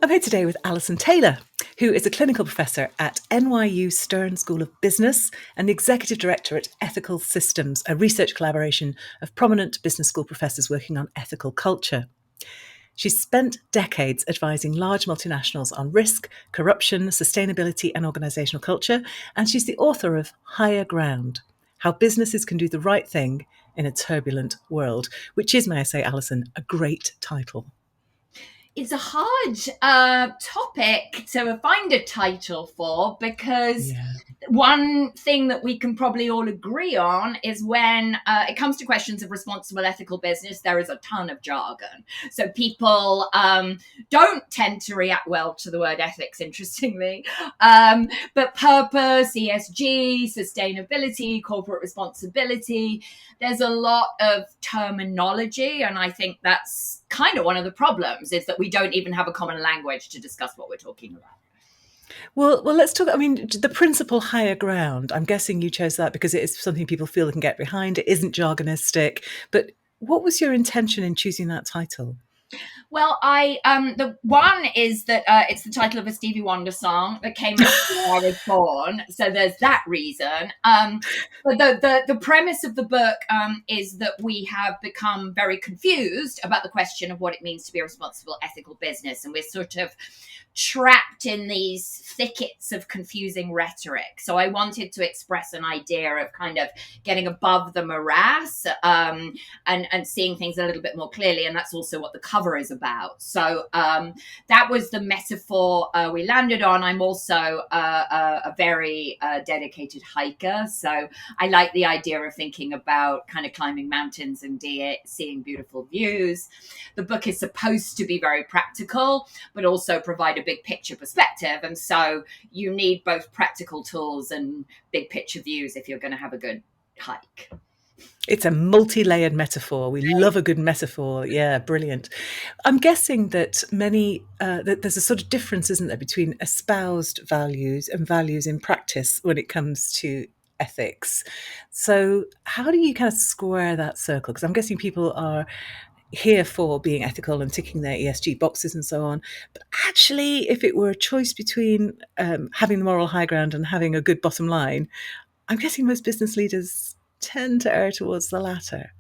I'm here today with Alison Taylor, who is a clinical professor at NYU Stern School of Business and the executive director at Ethical Systems, a research collaboration of prominent business school professors working on ethical culture. She's spent decades advising large multinationals on risk, corruption, sustainability, and organizational culture, and she's the author of Higher Ground: How Businesses Can Do the Right Thing in a Turbulent World, which is, may I say, Alison, a great title. It's a hard topic to find a title for, because one thing that we can probably all agree on is when it comes to questions of responsible ethical business, there is a ton of jargon. So people don't tend to react well to the word ethics, interestingly. But purpose, ESG, sustainability, corporate responsibility, there's a lot of terminology. And I think that's kind of one of the problems, is that we don't even have a common language to discuss what we're talking about. Well, let's talk. I mean, the principle higher ground, I'm guessing you chose that because it is something people feel they can get behind. It isn't jargonistic. But what was your intention in choosing that title? Well, the one is that it's the title of a Stevie Wonder song that came out before I was born, so there's that reason. But the premise of the book is that we have become very confused about the question of what it means to be a responsible, ethical business, and we're sort of trapped in these thickets of confusing rhetoric. So I wanted to express an idea of kind of getting above the morass and seeing things a little bit more clearly, and that's also what the cover is about. So that was the metaphor we landed on. I'm also a very dedicated hiker, so I like the idea of thinking about kind of climbing mountains and seeing beautiful views. The book is supposed to be very practical, but also provide a big picture perspective, and so you need both practical tools and big picture views if you're going to have a good hike. It's a multi-layered metaphor. We love a good metaphor. Yeah, brilliant. I'm guessing that that there's a sort of difference, isn't there, between espoused values and values in practice when it comes to ethics. So how do you kind of square that circle? Because I'm guessing people are here for being ethical and ticking their ESG boxes and so on. But actually, if it were a choice between having the moral high ground and having a good bottom line, I'm guessing most business leaders tend to err towards the latter.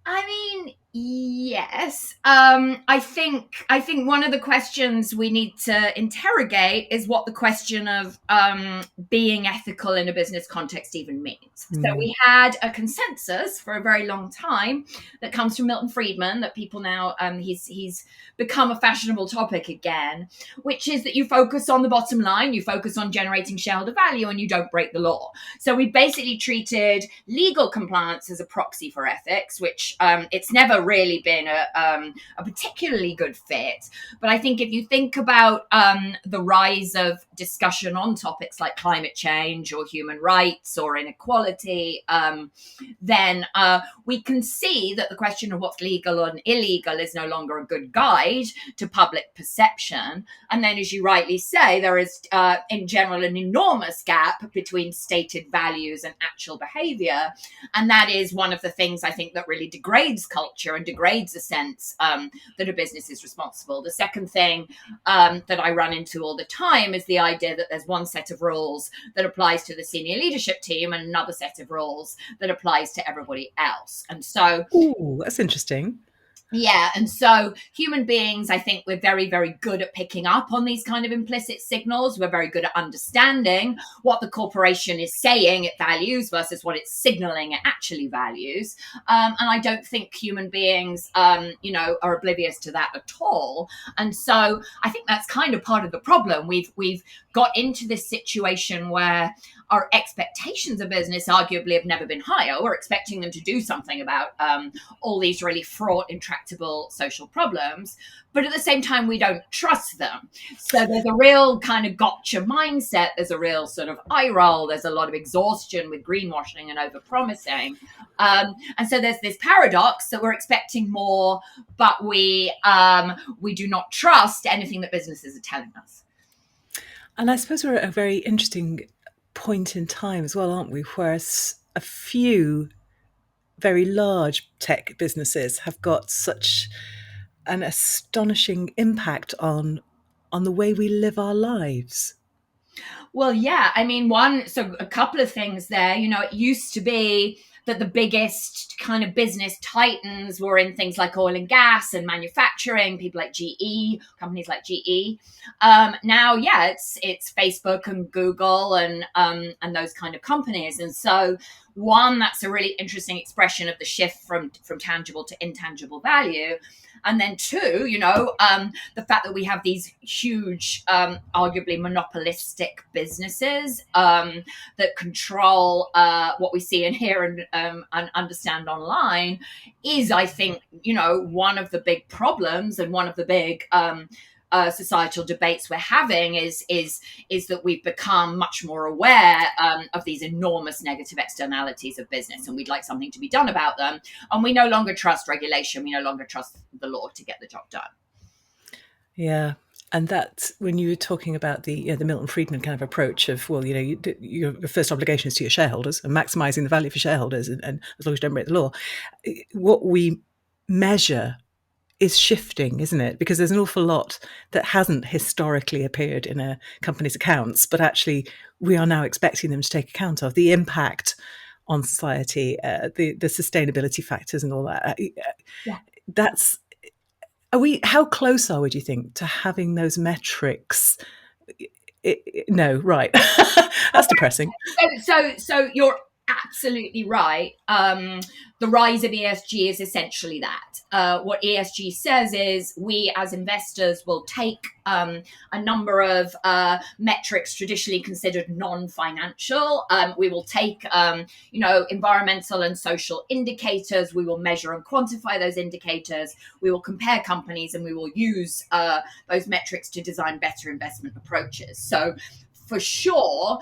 I mean, yes. I think one of the questions we need to interrogate is what the question of being ethical in a business context even means. So we had a consensus for a very long time that comes from Milton Friedman, that people now he's become a fashionable topic again, which is that you focus on the bottom line, you focus on generating shareholder value, and you don't break the law. So we basically treated legal compliance as a proxy for ethics, which it's never really been a particularly good fit. But I think if you think about the rise of discussion on topics like climate change or human rights or inequality, then we can see that the question of what's legal and illegal is no longer a good guide to public perception. And then, as you rightly say, there is in general an enormous gap between stated values and actual behavior. And that is one of the things I think that really degrades culture and degrades a sense that a business is responsible. The second thing that I run into all the time is the idea that there's one set of rules that applies to the senior leadership team and another set of rules that applies to everybody else. And so, ooh, that's interesting. Yeah. And so human beings, I think we're very, very good at picking up on these kind of implicit signals. We're very good at understanding what the corporation is saying it values versus what it's signaling it actually values. And I don't think human beings, are oblivious to that at all. And so I think that's kind of part of the problem. We've got into this situation where our expectations of business arguably have never been higher. We're expecting them to do something about all these really fraught, intractable social problems. But at the same time, we don't trust them. So there's a real kind of gotcha mindset. There's a real sort of eye roll. There's a lot of exhaustion with greenwashing and overpromising. And so there's this paradox that we're expecting more, but we do not trust anything that businesses are telling us. And I suppose we're at a very interesting point in time as well, aren't we? Whereas a few very large tech businesses have got such an astonishing impact on on the way we live our lives? Well, yeah, I mean, so a couple of things there. It used to be that the biggest kind of business titans were in things like oil and gas and manufacturing, people like GE, companies like GE. Now, yeah, it's Facebook and Google and those kind of companies. And so, one, that's a really interesting expression of the shift from tangible to intangible value. And then two, the fact that we have these huge, arguably monopolistic businesses that control what we see and hear and understand online is, I think, one of the big problems and one of the big societal debates we're having is that we've become much more aware of these enormous negative externalities of business, and we'd like something to be done about them. And we no longer trust regulation. We no longer trust the law to get the job done. Yeah. And that, when you were talking about the Milton Friedman kind of approach of, well, your first obligation is to your shareholders and maximizing the value for shareholders, and as long as you don't break the law, what we measure is shifting, isn't it? Because there's an awful lot that hasn't historically appeared in a company's accounts, but actually we are now expecting them to take account of the impact on society, the sustainability factors and all that. Yeah. That's how close are we, do you think, to having those metrics? No, right. That's depressing. So you're absolutely right. The rise of ESG is essentially that. What ESG says is we as investors will take a number of metrics traditionally considered non-financial. We will take, environmental and social indicators. We will measure and quantify those indicators. We will compare companies, and we will use those metrics to design better investment approaches. So for sure,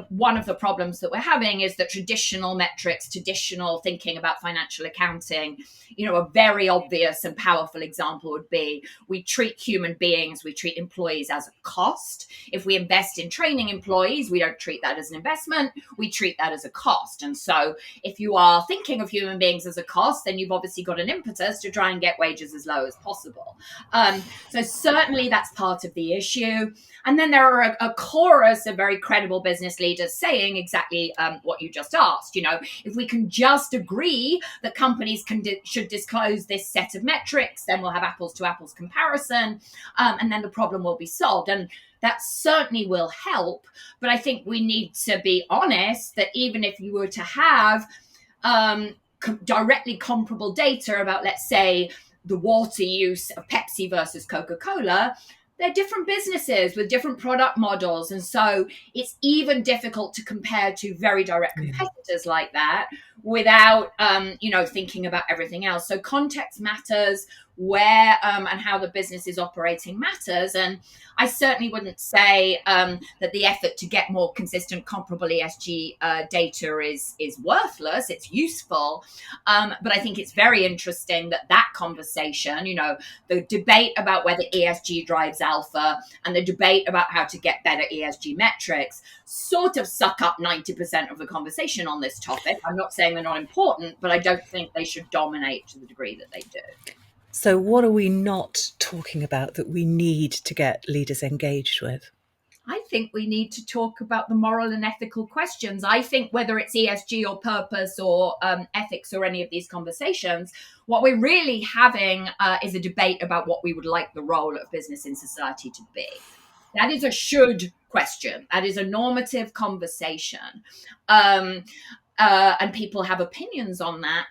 one of the problems that we're having is that traditional metrics, traditional thinking about financial accounting, a very obvious and powerful example would be we treat human beings, we treat employees as a cost. If we invest in training employees, we don't treat that as an investment, we treat that as a cost. And so if you are thinking of human beings as a cost, then you've obviously got an impetus to try and get wages as low as possible. So certainly that's part of the issue. And then there are a chorus of very credible business leaders saying exactly what you just asked. If we can just agree that companies should disclose this set of metrics, then we'll have apples to apples comparison, and then the problem will be solved. And that certainly will help. But I think we need to be honest that even if you were to have directly comparable data about, let's say, the water use of Pepsi versus Coca-Cola, they're different businesses with different product models. And so it's even difficult to compare to very direct competitors like that without, thinking about everything else. So context matters, where and how the business is operating matters. And I certainly wouldn't say that the effort to get more consistent, comparable ESG data is worthless. It's useful. But I think it's very interesting that conversation, the debate about whether ESG drives alpha and the debate about how to get better ESG metrics sort of suck up 90% of the conversation on this topic. I'm not saying they're not important, but I don't think they should dominate to the degree that they do. So what are we not talking about that we need to get leaders engaged with? I think we need to talk about the moral and ethical questions. I think whether it's ESG or purpose or ethics or any of these conversations, what we're really having is a debate about what we would like the role of business in society to be. That is a should question. That is a normative conversation. And people have opinions on that,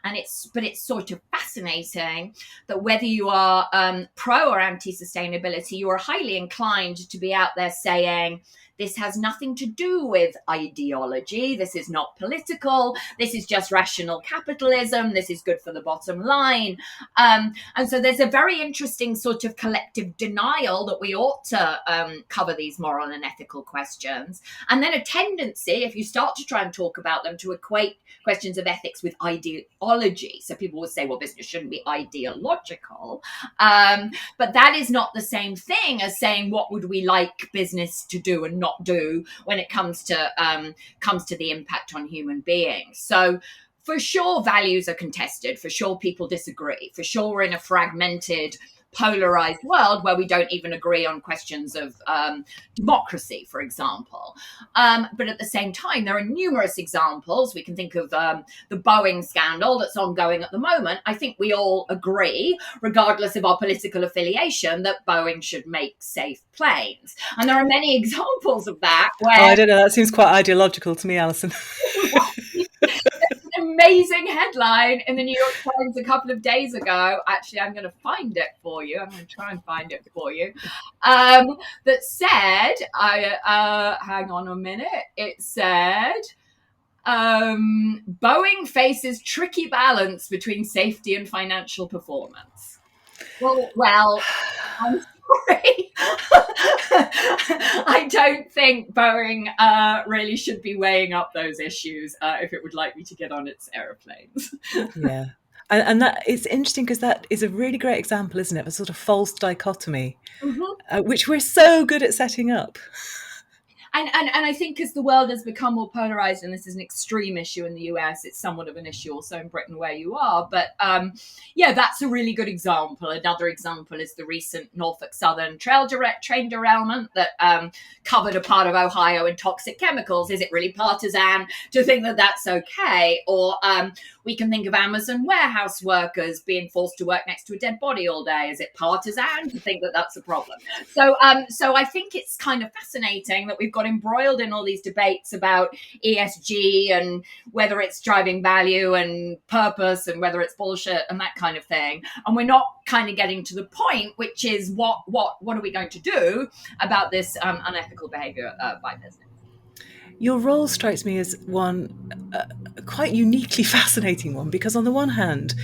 but it's sort of fascinating that whether you are pro or anti-sustainability, you are highly inclined to be out there saying, this has nothing to do with ideology. This is not political. This is just rational capitalism. This is good for the bottom line. And so there's a very interesting sort of collective denial that we ought to cover these moral and ethical questions. And then a tendency, if you start to try and talk about them, to equate questions of ethics with ideology. So people will say, well, business shouldn't be ideological. But that is not the same thing as saying, what would we like business to do and not do when it comes to the impact on human beings. So for sure, values are contested. For sure, people disagree. For sure, we're in a fragmented polarized world where we don't even agree on questions of democracy, for example. But at the same time, there are numerous examples. We can think of the Boeing scandal that's ongoing at the moment. I think we all agree, regardless of our political affiliation, that Boeing should make safe planes. And there are many examples of that Oh, where I don't know. That seems quite ideological to me, Alison. an amazing headline in the New York Times a couple of days ago. Actually, I'm going to find it for you. I'm going to try and find it for you. That said, hang on a minute. It said, Boeing faces tricky balance between safety and financial performance. Well, I'm sorry. I don't think Boeing really should be weighing up those issues if it would like me to get on its aeroplanes. Yeah. And that it's interesting because that is a really great example, isn't it, of a sort of false dichotomy, Mm-hmm. which we're so good at setting up. And I think as the world has become more polarized, and this is an extreme issue in the US, it's somewhat of an issue also in Britain where you are. But yeah, that's a really good example. Another example is the recent Norfolk Southern train derailment that covered a part of Ohio in toxic chemicals. Is it really partisan to think that that's okay? Or we can think of Amazon warehouse workers being forced to work next to a dead body all day. Is it partisan to think that that's a problem? So I think it's kind of fascinating that we've got embroiled in all these debates about ESG and whether it's driving value and purpose and whether it's bullshit and that kind of thing. And we're not kind of getting to the point, which is what are we going to do about this unethical behavior by business? Your role strikes me as one quite uniquely fascinating one because, on the one hand,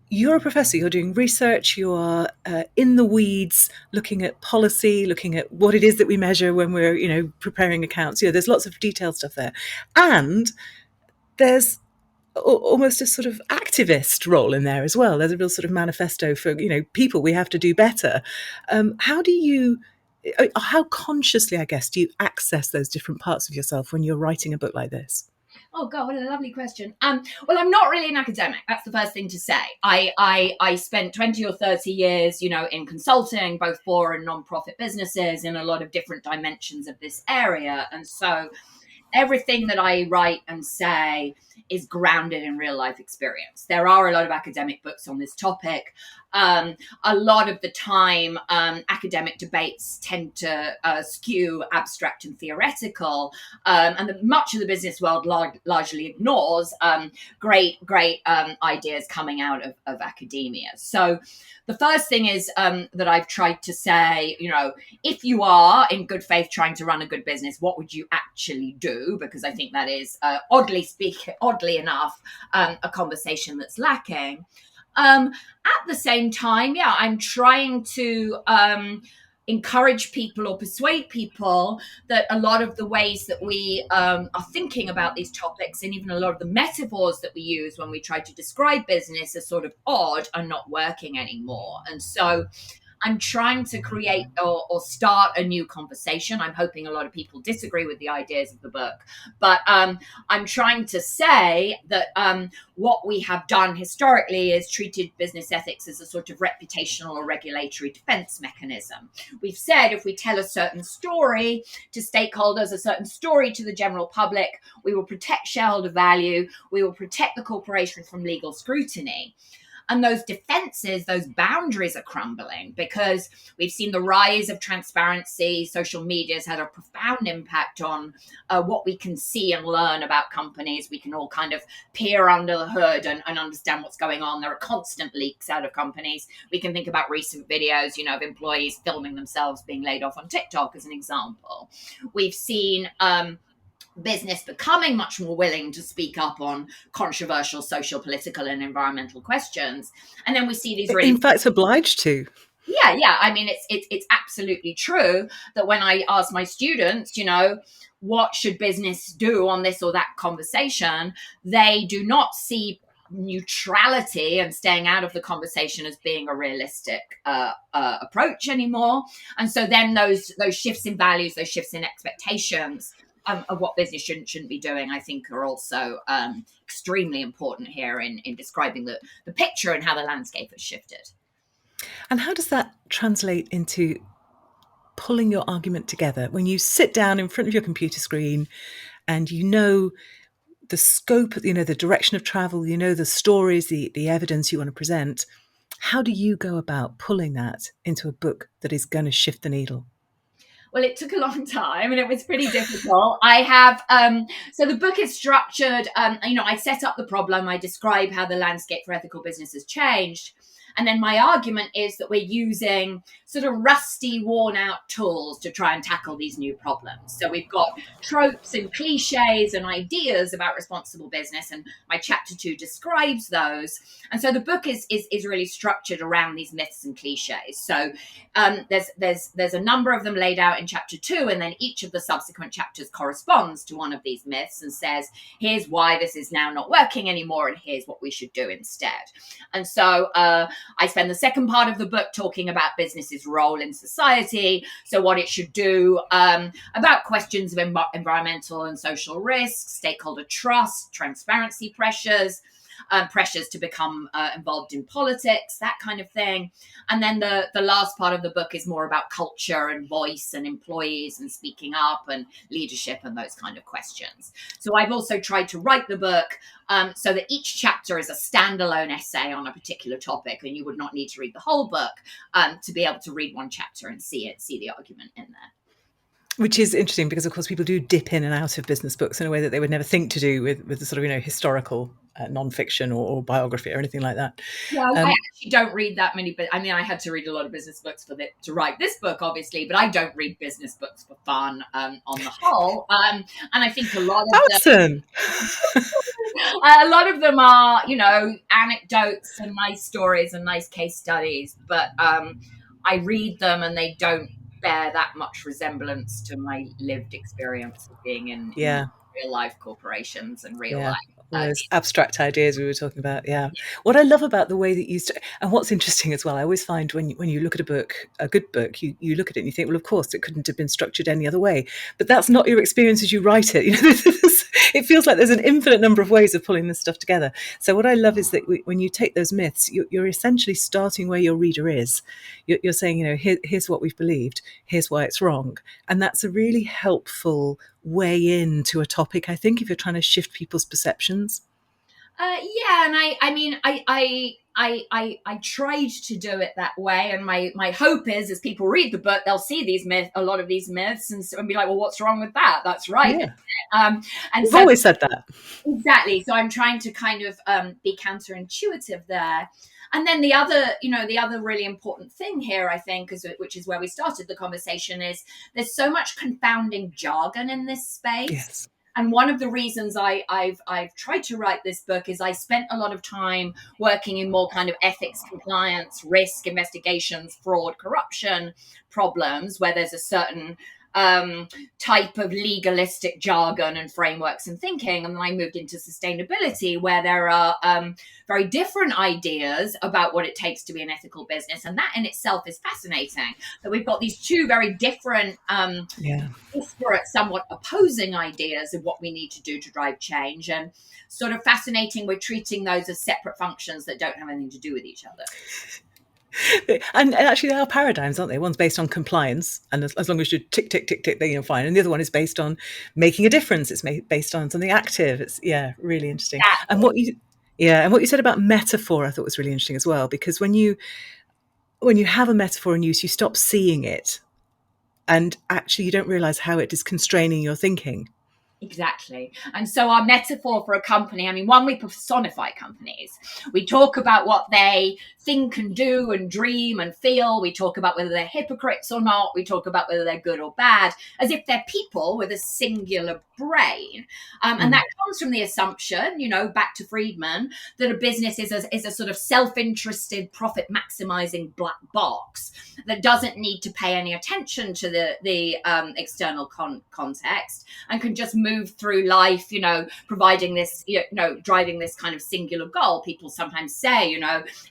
you're a professor, you're doing research, you are in the weeds, looking at policy, looking at what it is that we measure when we're, preparing accounts. There's lots of detailed stuff there. And there's almost a sort of activist role in there as well. There's a real sort of manifesto for, people, we have to do better. How consciously, I guess, do you access those different parts of yourself when you're writing a book like this? Oh God, what a lovely question. Well, I'm not really an academic. That's the first thing to say. I spent 20 or 30 years, in consulting, both for and non-profit businesses in a lot of different dimensions of this area. And so everything that I write and say is grounded in real life experience. There are a lot of academic books on this topic. A lot of the time, academic debates tend to skew abstract and theoretical, and much of the business world largely ignores great ideas coming out of academia. So the first thing is that I've tried to say, if you are in good faith trying to run a good business, what would you actually do? Because I think that is, oddly enough, a conversation that's lacking. At the same time, I'm trying to encourage people or persuade people that a lot of the ways that we are thinking about these topics, and even a lot of the metaphors that we use when we try to describe business as sort of odd, are not working anymore. And so I'm trying to create or start a new conversation. I'm hoping a lot of people disagree with the ideas of the book, but I'm trying to say that what we have done historically is treated business ethics as a sort of reputational or regulatory defense mechanism. We've said if we tell a certain story to stakeholders, a certain story to the general public, we will protect shareholder value, we will protect the corporation from legal scrutiny. And those defenses, those boundaries are crumbling because we've seen the rise of transparency. Social media has had a profound impact on what we can see and learn about companies. We can all kind of peer under the hood and understand what's going on. There are constant leaks out of companies. We can think about recent videos, of employees filming themselves being laid off on TikTok as an example. We've seen business becoming much more willing to speak up on controversial social, political, and environmental questions. And then we see these really, in fact, obliged to. yeah. I mean, it's absolutely true that when I ask my students, what should business do on this or that conversation, they do not see neutrality and staying out of the conversation as being a realistic approach anymore. And so then those shifts in values, those shifts in expectations of what business shouldn't be doing, I think, are also extremely important here in describing the picture and how the landscape has shifted. And how does that translate into pulling your argument together when you sit down in front of your computer screen and you know the scope, you know, the direction of travel, you know, the stories, the evidence you want to present? How do you go about pulling that into a book that is going to shift the needle? Well, it took a long time and it was pretty difficult. I have, so the book is structured, I set up the problem, I describe how the landscape for ethical business has changed. And then my argument is that we're using sort of rusty, worn out tools to try and tackle these new problems. So we've got tropes and cliches and ideas about responsible business. And my chapter 2 describes those. And so the book is really structured around these myths and cliches. So there's a number of them laid out in chapter 2, and then each of the subsequent chapters corresponds to one of these myths and says, here's why this is now not working anymore, and here's what we should do instead. And so I spend the second part of the book talking about business's role in society, so what it should do, about questions of environmental and social risks, stakeholder trust, transparency pressures, pressures to become involved in politics, that kind of thing. And then the last part of the book is more about culture and voice and employees and speaking up and leadership and those kind of questions. So I've also tried to write the book so that each chapter is a standalone essay on a particular topic, and you would not need to read the whole book to be able to read one chapter and see the argument in there. Which is interesting because, of course, people do dip in and out of business books in a way that they would never think to do with the sort of, you know, historical non-fiction or biography or anything like that. Yeah, I actually don't read that many, but I mean, I had to read a lot of business books to write this book, obviously, but I don't read business books for fun on the whole. And I think Alison! a lot of them are, anecdotes and nice stories and nice case studies, but I read them and they don't bear that much resemblance to my lived experience of being in Yeah. real life corporations and real Yeah, life. all those abstract ideas we were talking about. Yeah, what I love about the way that and what's interesting as well, I always find when you look at a book, a good book, you look at it and you think, well, of course, it couldn't have been structured any other way. But that's not your experience as you write it. You know, it feels like there's an infinite number of ways of pulling this stuff together. So what I love is that when you take those myths, you're essentially starting where your reader is. You're saying, you know, here's what we've believed, here's why it's wrong, and that's a really helpful way into a topic, I think, if you're trying to shift people's perceptions. Yeah, and I tried to do it that way, and my hope is, as people read the book, they'll see a lot of these myths, and be like, well, what's wrong with that? That's right. Yeah, And we've so always said that. exactly. So I'm trying to kind of be counterintuitive there. And then the other really important thing here, I think, which is where we started the conversation, is there's so much confounding jargon in this space. Yes. And one of the reasons I've tried to write this book is I spent a lot of time working in more kind of ethics, compliance, risk, investigations, fraud, corruption problems, where there's a certain type of legalistic jargon and frameworks and thinking. And then I moved into sustainability, where there are very different ideas about what it takes to be an ethical business. And that in itself is fascinating. That we've got these two very different, disparate, somewhat opposing ideas of what we need to do to drive change. And sort of fascinating, we're treating those as separate functions that don't have anything to do with each other. And actually, they are paradigms, aren't they? One's based on compliance, and as long as you tick, tick, tick, tick, then you're fine. And the other one is based on making a difference. It's based on something active. It's really interesting. Exactly. And what you said about metaphor, I thought was really interesting as well, because when you have a metaphor in use, you stop seeing it, and actually, you don't realize how it is constraining your thinking. Exactly. And so our metaphor for a company, I mean, one, we personify companies. We talk about what they think and do and dream and feel. We talk about whether they're hypocrites or not. We talk about whether they're good or bad, as if they're people with a singular brain. And that comes from the assumption, back to Friedman, that a business is a sort of self-interested, profit-maximizing black box that doesn't need to pay any attention to the external context, and can just move through life, providing this, driving this kind of singular goal. People sometimes say,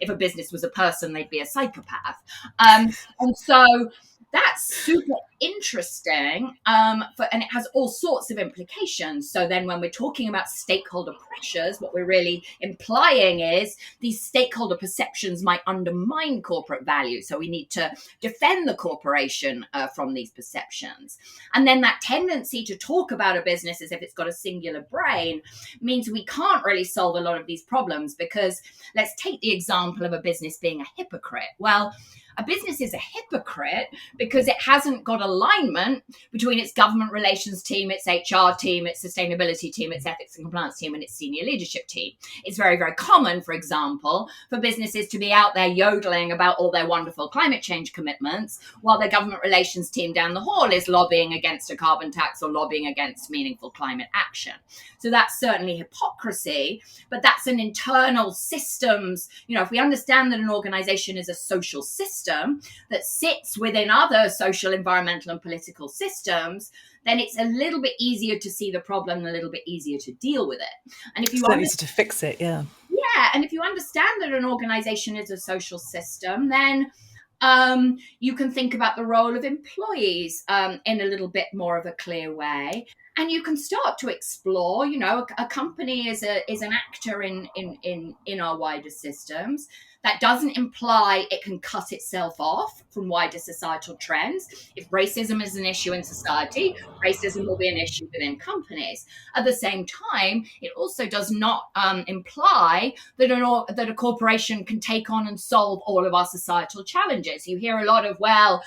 if a business was a person, they'd be a psychopath. And so That's super interesting, and it has all sorts of implications. So then when we're talking about stakeholder pressures, what we're really implying is these stakeholder perceptions might undermine corporate value. So we need to defend the corporation from these perceptions. And then that tendency to talk about a business as if it's got a singular brain means we can't really solve a lot of these problems, because let's take the example of a business being a hypocrite. Well, a business is a hypocrite because it hasn't got alignment between its government relations team, its HR team, its sustainability team, its ethics and compliance team, and its senior leadership team. It's very, very common, for example, for businesses to be out there yodeling about all their wonderful climate change commitments while their government relations team down the hall is lobbying against a carbon tax or lobbying against meaningful climate action. So that's certainly hypocrisy, but that's an internal systems. If we understand that an organization is a social system that sits within other social, environmental, and political systems, then it's a little bit easier to see the problem and a little bit easier to deal with it. And if you So easy to fix it, yeah. Yeah, and if you understand that an organization is a social system, then you can think about the role of employees in a little bit more of a clear way, and you can start to explore. A company is an actor in our wider systems. That doesn't imply it can cut itself off from wider societal trends. If racism is an issue in society, racism will be an issue within companies. At the same time, it also does not imply that a corporation can take on and solve all of our societal challenges. You hear a lot of, well,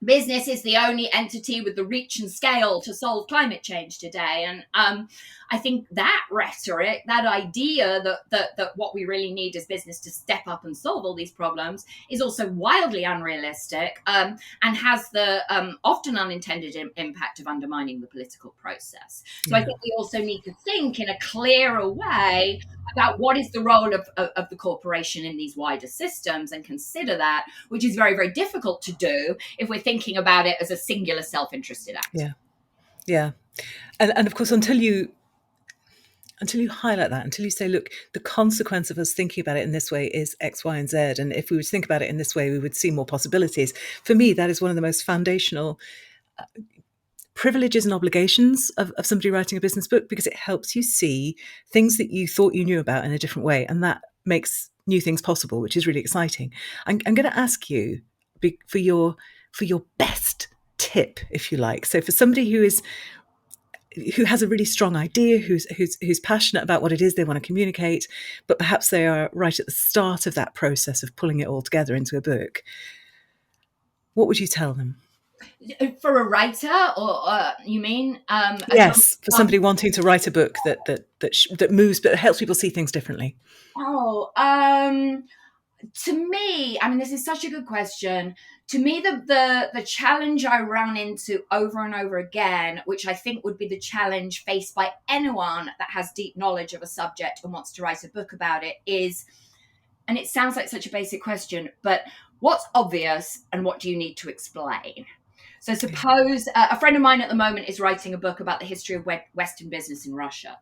business is the only entity with the reach and scale to solve climate change today. And I think that rhetoric, that idea that what we really need is business to step up and solve all these problems, is also wildly unrealistic, and has the often unintended impact of undermining the political process. So I think we also need to think in a clearer way about what is the role of the corporation in these wider systems, and consider that, which is very, very difficult to do if we're thinking about it as a singular self-interested act. Yeah. And of course, until you highlight that, until you say, look, the consequence of us thinking about it in this way is X, Y, and Z, and if we were to think about it in this way, we would see more possibilities. For me, that is one of the most foundational privileges and obligations of somebody writing a business book, because it helps you see things that you thought you knew about in a different way, and that makes new things possible, which is really exciting. I'm going to ask you for your best tip, if you like. So for somebody who has a really strong idea, who's passionate about what it is they want to communicate, but perhaps they are right at the start of that process of pulling it all together into a book, what would you tell them? For a writer, or you mean yes, for somebody wanting to write a book that moves but helps people see things differently? To me, I mean, this is such a good question. To me, the challenge I ran into over and over again, which I think would be the challenge faced by anyone that has deep knowledge of a subject and wants to write a book about it, is, and it sounds like such a basic question, but what's obvious and what do you need to explain? So suppose a friend of mine at the moment is writing a book about the history of Western business in Russia.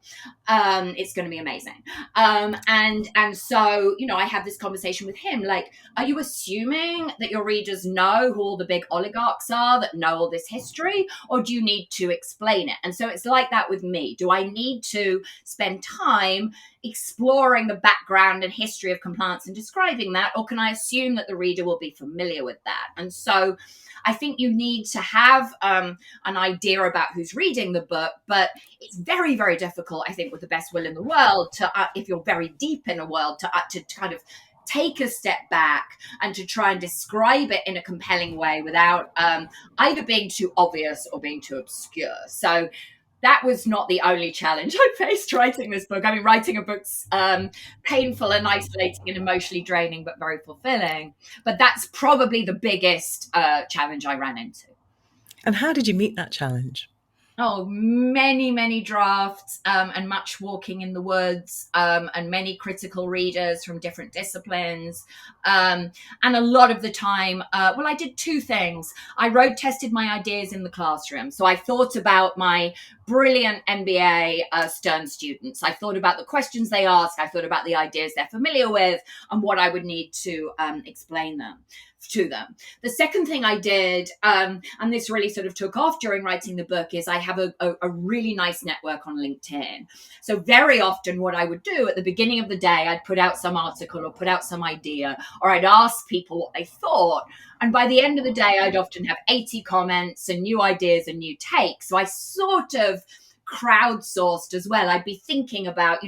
It's going to be amazing. And so, I have this conversation with him, like, are you assuming that your readers know who all the big oligarchs are, that know all this history, or do you need to explain it? And so it's like that with me. Do I need to spend time exploring the background and history of compliance and describing that, or can I assume that the reader will be familiar with that? And so I think you need to have an idea about who's reading the book, but it's very, very difficult, I think, with the best will in the world, to if you're very deep in a world, to kind of take a step back and to try and describe it in a compelling way without either being too obvious or being too obscure. So that was not the only challenge I faced writing this book. I mean, writing a book's painful and isolating and emotionally draining, but very fulfilling. But that's probably the biggest challenge I ran into. And how did you meet that challenge? Oh, many, many drafts and much walking in the woods and many critical readers from different disciplines. And a lot of the time, I did two things. I road tested my ideas in the classroom. So I thought about my brilliant MBA Stern students. I thought about the questions they ask. I thought about the ideas they're familiar with and what I would need to explain them. to them. The second thing I did, and this really sort of took off during writing the book, is I have a really nice network on LinkedIn. So very often what I would do at the beginning of the day, I'd put out some article or put out some idea, or I'd ask people what they thought. And by the end of the day, I'd often have 80 comments and new ideas and new takes. So I sort of crowdsourced as well. I'd be thinking about,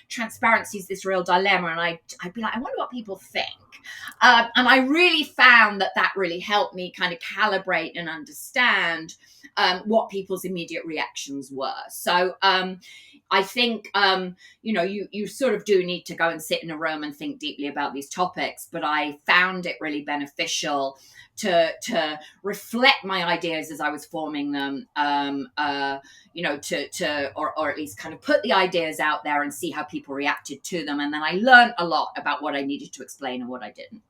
transparency is this real dilemma. And I'd be like, I wonder what people think. And I really found that really helped me kind of calibrate and understand what people's immediate reactions were. So I think, you sort of do need to go and sit in a room and think deeply about these topics, but I found it really beneficial to reflect my ideas as I was forming them, or at least kind of put the ideas out there and see how people reacted to them. And then I learned a lot about what I needed to explain and what I didn't.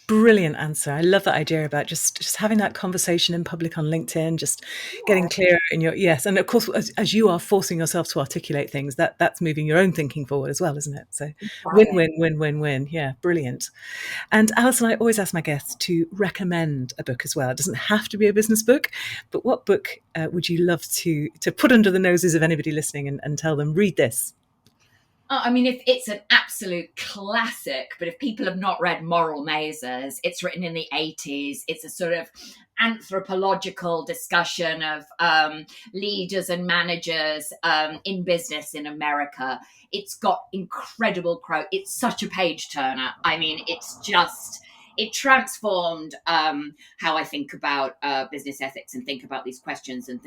Brilliant answer. I love that idea about just having that conversation in public on LinkedIn, just getting Yeah. clearer in your yes. And of course, as you are forcing yourself to articulate things, that's moving your own thinking forward as well, isn't it? So win, Right. win, win, win, win. Yeah, brilliant. And Alison, I always ask my guests to recommend a book as well. It doesn't have to be a business book, but what book would you love to put under the noses of anybody listening and tell them, read this? I mean, if it's an absolute classic, but if people have not read Moral Mazes, it's written in the 80s. It's a sort of anthropological discussion of leaders and managers in business in America. It's got incredible quote. It's such a page turner. I mean, it transformed how I think about business ethics and think about these questions and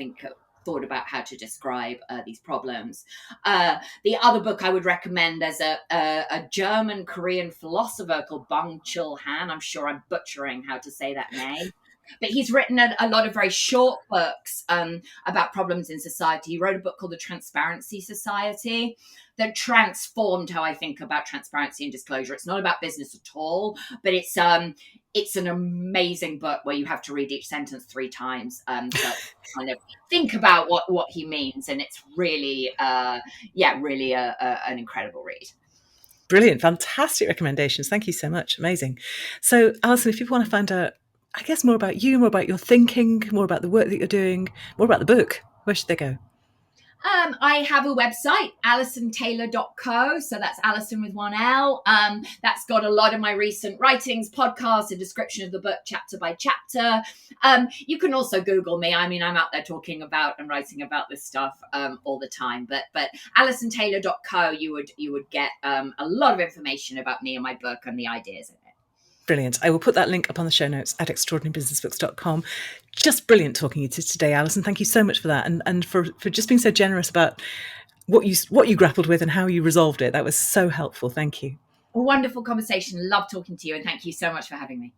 thought about how to describe these problems. The other book I would recommend, there's a German Korean philosopher called Byung-Chul Han. I'm sure I'm butchering how to say that name. But he's written a lot of very short books about problems in society. He wrote a book called The Transparency Society that transformed how I think about transparency and disclosure. It's not about business at all, but it's an amazing book where you have to read each sentence 3 times to kind of think about what he means. And it's really, really an incredible read. Brilliant. Fantastic recommendations. Thank you so much. Amazing. So, Alison, if people want to find out, I guess, more about you, more about your thinking, more about the work that you're doing, more about the book, where should they go? I have a website, alisontaylor.co. So that's Alison with one L. That's got a lot of my recent writings, podcasts, a description of the book chapter by chapter. You can also Google me. I mean, I'm out there talking about and writing about this stuff all the time. But alisontaylor.co, you would get a lot of information about me and my book and the ideas in it. Brilliant. I will put that link up on the show notes at extraordinarybusinessbooks.com. Just brilliant talking to you today, Alison. Thank you so much for that and for just being so generous about what you grappled with and how you resolved it. That was so helpful. Thank you. A wonderful conversation. Love talking to you, and thank you so much for having me.